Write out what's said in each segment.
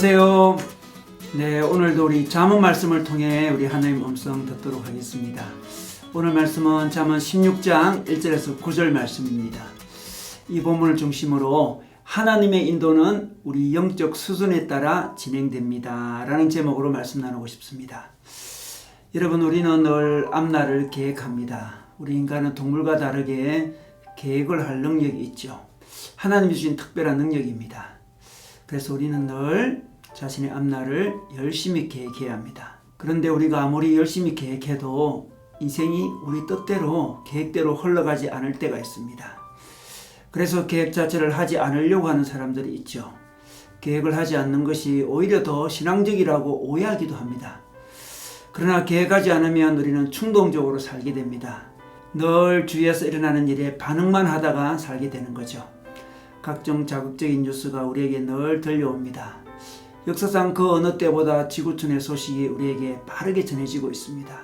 안녕하세요. 네, 오늘도 우리 잠언 말씀을 통해 우리 하나님 음성 듣도록 하겠습니다. 오늘 말씀은 잠언 16장 1절에서 9절 말씀입니다. 이 본문을 중심으로 하나님의 인도는 우리 영적 수준에 따라 진행됩니다 라는 제목으로 말씀 나누고 싶습니다. 여러분, 우리는 늘 앞날을 계획합니다. 우리 인간은 동물과 다르게 계획을 할 능력이 있죠. 하나님이 주신 특별한 능력입니다. 그래서 우리는 늘 자신의 앞날을 열심히 계획해야 합니다. 그런데 우리가 아무리 열심히 계획해도 인생이 우리 뜻대로 계획대로 흘러가지 않을 때가 있습니다. 그래서 계획 자체를 하지 않으려고 하는 사람들이 있죠. 계획을 하지 않는 것이 오히려 더 신앙적이라고 오해하기도 합니다. 그러나 계획하지 않으면 우리는 충동적으로 살게 됩니다. 늘 주위에서 일어나는 일에 반응만 하다가 살게 되는 거죠. 각종 자극적인 뉴스가 우리에게 늘 들려옵니다. 역사상 그 어느 때보다 지구촌의 소식이 우리에게 빠르게 전해지고 있습니다.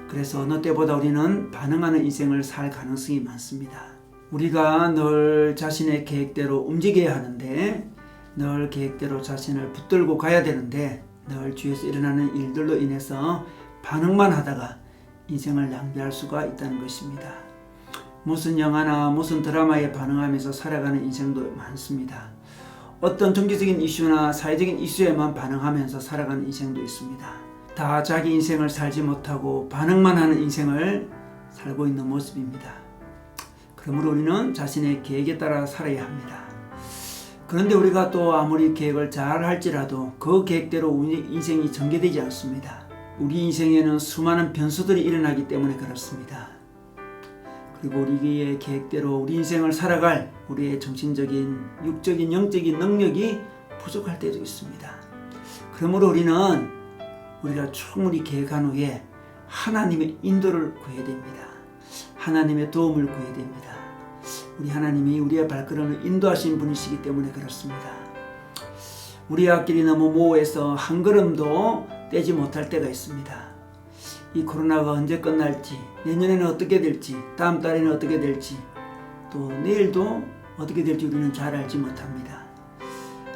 그래서 어느 때보다 우리는 반응하는 인생을 살 가능성이 많습니다. 우리가 늘 자신의 계획대로 움직여야 하는데, 늘 계획대로 자신을 붙들고 가야 되는데, 늘 주위에서 일어나는 일들로 인해서 반응만 하다가 인생을 낭비할 수가 있다는 것입니다. 무슨 영화나 무슨 드라마에 반응하면서 살아가는 인생도 많습니다. 어떤 정치적인 이슈나 사회적인 이슈에만 반응하면서 살아가는 인생도 있습니다. 다 자기 인생을 살지 못하고 반응만 하는 인생을 살고 있는 모습입니다. 그러므로 우리는 자신의 계획에 따라 살아야 합니다. 그런데 우리가 또 아무리 계획을 잘 할지라도 그 계획대로 우리 인생이 전개되지 않습니다. 우리 인생에는 수많은 변수들이 일어나기 때문에 그렇습니다. 그리고 우리의 계획대로 우리 인생을 살아갈 우리의 정신적인, 육적인, 영적인 능력이 부족할 때도 있습니다. 그러므로 우리가 충분히 계획한 후에 하나님의 인도를 구해야 됩니다. 하나님의 도움을 구해야 됩니다. 우리 하나님이 우리의 발걸음을 인도하신 분이시기 때문에 그렇습니다. 우리의 앞길이 너무 모호해서 한 걸음도 떼지 못할 때가 있습니다. 이 코로나가 언제 끝날지, 내년에는 어떻게 될지, 다음 달에는 어떻게 될지, 또 내일도 어떻게 될지 우리는 잘 알지 못합니다.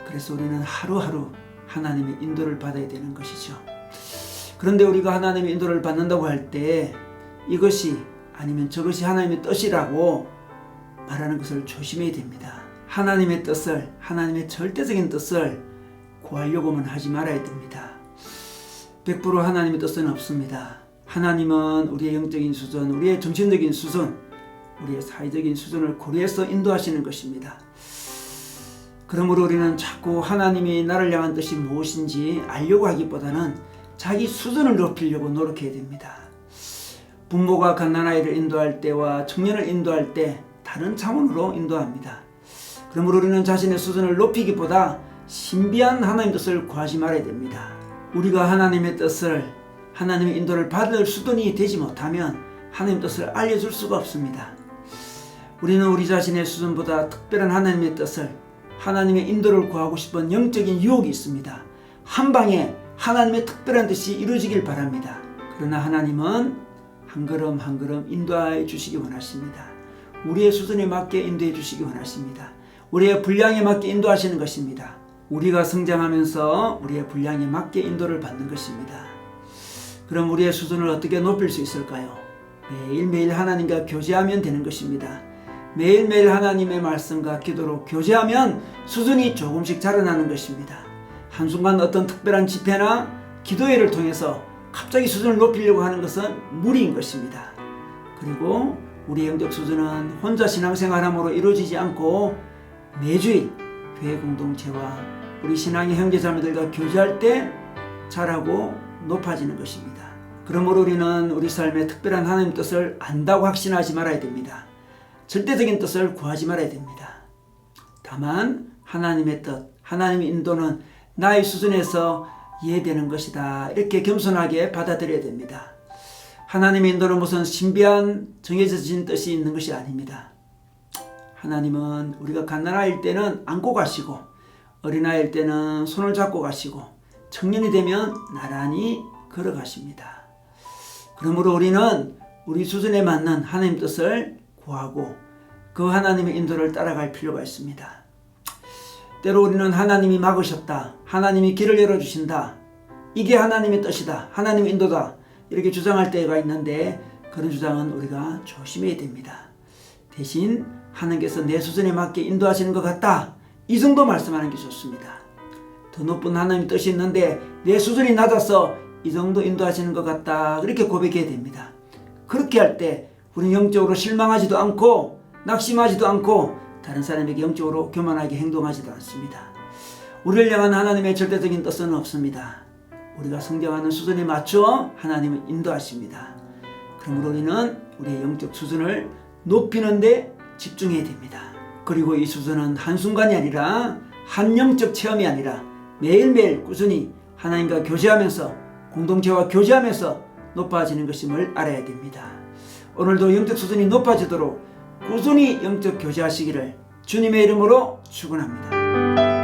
그래서 우리는 하루하루 하나님의 인도를 받아야 되는 것이죠. 그런데 우리가 하나님의 인도를 받는다고 할 때 이것이 아니면 저것이 하나님의 뜻이라고 말하는 것을 조심해야 됩니다. 하나님의 뜻을, 하나님의 절대적인 뜻을 구하려고만 하지 말아야 됩니다. 100% 하나님의 뜻은 없습니다. 하나님은 우리의 영적인 수준, 우리의 정신적인 수준, 우리의 사회적인 수준을 고려해서 인도하시는 것입니다. 그러므로 우리는 자꾸 하나님이 나를 향한 뜻이 무엇인지 알려고 하기보다는 자기 수준을 높이려고 노력해야 됩니다. 부모가 갓난아이를 인도할 때와 청년을 인도할 때 다른 차원으로 인도합니다. 그러므로 우리는 자신의 수준을 높이기보다 신비한 하나님의 뜻을 구하지 말아야 됩니다. 우리가 하나님의 뜻을, 하나님의 인도를 받을 수준이 되지 못하면 하나님의 뜻을 알려줄 수가 없습니다. 우리는 우리 자신의 수준보다 특별한 하나님의 뜻을, 하나님의 인도를 구하고 싶은 영적인 유혹이 있습니다. 한 방에 하나님의 특별한 뜻이 이루어지길 바랍니다. 그러나 하나님은 한 걸음 한 걸음 인도해 주시기 원하십니다. 우리의 수준에 맞게 인도해 주시기 원하십니다. 우리의 분량에 맞게 인도하시는 것입니다. 우리가 성장하면서 우리의 분량에 맞게 인도를 받는 것입니다. 그럼 우리의 수준을 어떻게 높일 수 있을까요? 매일매일 하나님과 교제하면 되는 것입니다. 매일매일 하나님의 말씀과 기도로 교제하면 수준이 조금씩 자라나는 것입니다. 한순간 어떤 특별한 집회나 기도회를 통해서 갑자기 수준을 높이려고 하는 것은 무리인 것입니다. 그리고 우리의 영적 수준은 혼자 신앙생활함으로 이루어지지 않고 매주일 교회 공동체와 우리 신앙의 형제자매들과 교제할 때 자라고 높아지는 것입니다. 그러므로 우리는 우리 삶의 특별한 하나님의 뜻을 안다고 확신하지 말아야 됩니다. 절대적인 뜻을 구하지 말아야 됩니다. 다만 하나님의 뜻, 하나님의 인도는 나의 수준에서 이해되는 것이다, 이렇게 겸손하게 받아들여야 됩니다. 하나님의 인도는 무슨 신비한 정해진 뜻이 있는 것이 아닙니다. 하나님은 우리가 갓난아이일 때는 안고 가시고, 어린아이일 때는 손을 잡고 가시고, 청년이 되면 나란히 걸어가십니다. 그러므로 우리는 우리 수준에 맞는 하나님의 뜻을 구하고 그 하나님의 인도를 따라갈 필요가 있습니다. 때로 우리는 하나님이 막으셨다, 하나님이 길을 열어주신다, 이게 하나님의 뜻이다, 하나님의 인도다, 이렇게 주장할 때가 있는데 그런 주장은 우리가 조심해야 됩니다. 대신 하나님께서 내 수준에 맞게 인도하시는 것 같다, 이 정도 말씀하는 게 좋습니다. 더 높은 하나님의 뜻이 있는데 내 수준이 낮아서 이 정도 인도하시는 것 같다, 그렇게 고백해야 됩니다. 그렇게 할 때 우리는 영적으로 실망하지도 않고 낙심하지도 않고 다른 사람에게 영적으로 교만하게 행동하지도 않습니다. 우리를 향한 하나님의 절대적인 뜻은 없습니다. 우리가 성장하는 수준에 맞춰 하나님은 인도하십니다. 그러므로 우리는 우리의 영적 수준을 높이는 데 집중해야 됩니다. 그리고 이 수준은 한순간이 아니라 한 영적 체험이 아니라 매일매일 꾸준히 하나님과 교제하면서 공동체와 교제하면서 높아지는 것임을 알아야 됩니다. 오늘도 영적 수준이 높아지도록 꾸준히 영적 교제하시기를 주님의 이름으로 축원합니다.